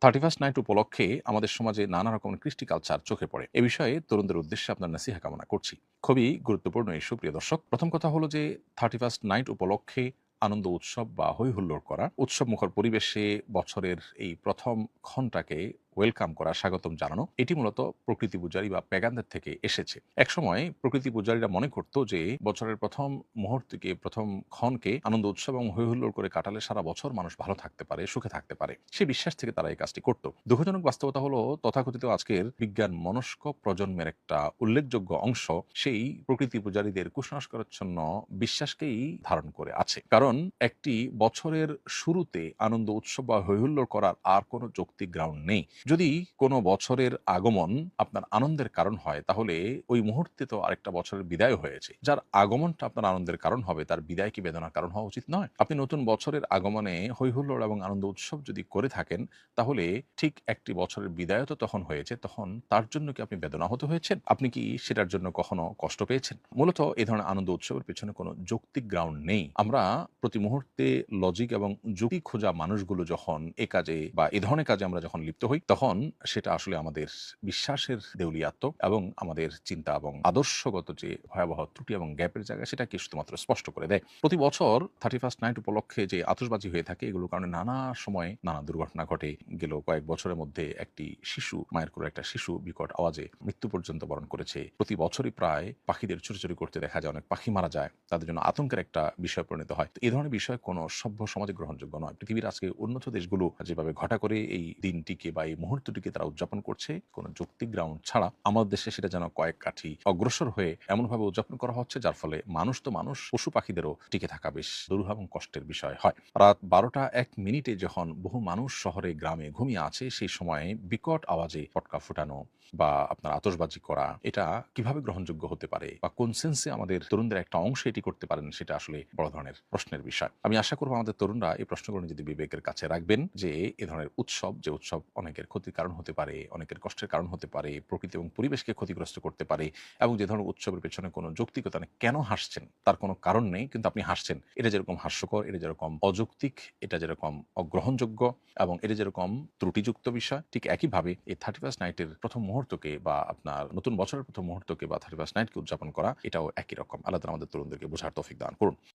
31st night উপলক্ষে আমাদের সমাজে নানা রকমের কৃষ্টি কালচার চোখে পড়ে। এ বিষয়ে তরুণদের উদ্দেশ্যে আপনার নাসিহা কামনা করছি। খুবই গুরুত্বপূর্ণ ইস্যু প্রিয় দর্শক। প্রথম কথা হলো যে 31st নাইট উপলক্ষে আনন্দ উৎসব বা হৈ হুল্লোড় করা, উৎসবমুখর পরিবেশে বছরের এই প্রথম ক্ষণটাকে ওয়েলকাম করা, স্বাগতম জানানো, এটি মূলত প্রকৃতি পূজারী বা প্যাগানদের থেকে এসেছে। একসময় প্রকৃতি পূজারীরা মনে করত যে বছরের প্রথম মুহূর্তকে, প্রথম ক্ষণকে আনন্দ উৎসব এবং হৈ হুল্লোড় করে কাটালে সারা বছর মানুষ ভালো থাকতে পারে, সুখে থাকতে পারে। সে বিশ্বাস থেকে তারা এই কাজটি করত। দুঃখজনক বাস্তবতা হলো তথাকথিত আজকের বিজ্ঞান মনস্ক প্রজন্মের একটা উল্লেখযোগ্য অংশ সেই প্রকৃতি পূজারীদের কুসংস্কারাচ্ছন্ন বিশ্বাসকেই ধারণ করে আছে। কারণ একটি বছরের শুরুতে আনন্দ উৎসব বা হৈ হুল্লোড় করার আর কোনো যৌক্তিক গ্রাউন্ড নেই। যদি কোনো বছরের আগমন আপনার আনন্দের কারণ হয়, তাহলে ওই মুহূর্তে তো আরেকটা বছরের বিদায় হয়েছে। যার আগমনটা আপনার আনন্দের কারণ হবে, তার বিদায় কি বেদনার কারণ হওয়া উচিত নয়? আপনি নতুন বছরের আগমনে হৈ হুল্লোড় এবং আনন্দ উৎসব যদি করে থাকেন, তাহলে ঠিক একটি বছরের বিদায় তো তখন হয়েছে, তখন তার জন্য কি আপনি বেদনাহত হয়েছেন? আপনি কি সেটার জন্য কখনো কষ্ট পেয়েছেন? মূলত এ ধরনের আনন্দ উৎসবের পেছনে কোনো যৌক্তিক গ্রাউন্ড নেই। আমরা প্রতি মুহূর্তে লজিক এবং যুক্তি খোঁজা মানুষগুলো যখন এ কাজে বা এ ধরনের কাজে আমরা যখন লিপ্ত হই, তখন সেটা আসলে আমাদের বিশ্বাসের দেউলিয়াত্ম এবং আমাদের চিন্তা এবং আদর্শগত যে ভয়াবহ ত্রুটি এবং গ্যাপের জায়গা, সেটাকে শুধুমাত্র স্পষ্ট করে দেয়। প্রতি বছর 31st নাইট উপলক্ষে যে আতশবাজি হয়ে থাকে, এগুলোর কারণে নানা সময় নানা দুর্ঘটনা ঘটে। গেল কয়েক বছরের মধ্যে একটি শিশু, মায়ের কোলে একটা শিশু বিকট আওয়াজে মৃত্যু পর্যন্ত বরণ করেছে। প্রতি বছরই প্রায় পাখিদের চুরি করতে দেখা যায়, অনেক পাখি মারা যায়, তাদের জন্য আতঙ্কের একটা বিষয় পরিণত হয়। এই ধরনের বিষয় কোনো সভ্য সমাজে গ্রহণযোগ্য নয়। পৃথিবীর আজকে উন্নত দেশগুলো যেভাবে ঘটা করে এই দিনটিকে বা এই মুহূর্তটিকে তারা উদযাপন করছে, কোনো যৌক্তিক গ্রাউন্ড ছাড়া, আমাদের দেশে সেটা যেন কয়েক কাঠি অগ্রসর হয়ে এমনভাবে উদযাপন করা হচ্ছে, যার ফলে মানুষ তো মানুষ, পশু পাখিদেরও টিকে থাকা বেশ দুরূহ এবং কষ্টের বিষয় হয়। রাত 12টা 1 মিনিটে যখন বহু মানুষ শহরে গ্রামে ঘুমিয়ে আছে, সেই সময়ে বিকট আওয়াজে পটকা ফুটানো বা আপনার আতশবাজি করা, এটা কিভাবে গ্রহণযোগ্য হতে পারে বা কোন সেন্সে আমাদের তরুণদের একটা অংশ এটি করতে পারেন, সেটা আসলে বড় ধরনের প্রশ্নের বিষয়। আমি আশা করব আমাদের তরুণরা এই প্রশ্নগুলো নিজেদের বিবেকের কাছে রাখবেন, যে এ ধরনের উৎসব, যে উৎসব অনেকের ক্ষতির কারণ হতে পারে, অনেকের কষ্টের কারণ হতে পারে, প্রকৃতি এবং পরিবেশকে ক্ষতিগ্রস্ত করতে পারে, এবং যে ধরনের উৎসবের পেছনে কোনো যৌক্তিকতা নেই, কেন হাসছেন তার কোনো কারণ নেই, কিন্তু আপনি হাসছেন, এটা যেরকম হাস্যকর, এটা যেরকম অযৌক্তিক, এটা যেরকম অগ্রহণযোগ্য এবং এটা যেরকম ত্রুটিযুক্ত বিষয়, ঠিক একইভাবে এই 31st নাইটের প্রথম মুহূর্তকে বা আপনার নতুন বছরের প্রথম মুহূর্তকে বা 31st নাইটকে উদযাপন করা, এটাও একই রকম। আল্লাহ তাআলা আমাদের তরুণদেরকে বোঝার তৌফিক দান করুন।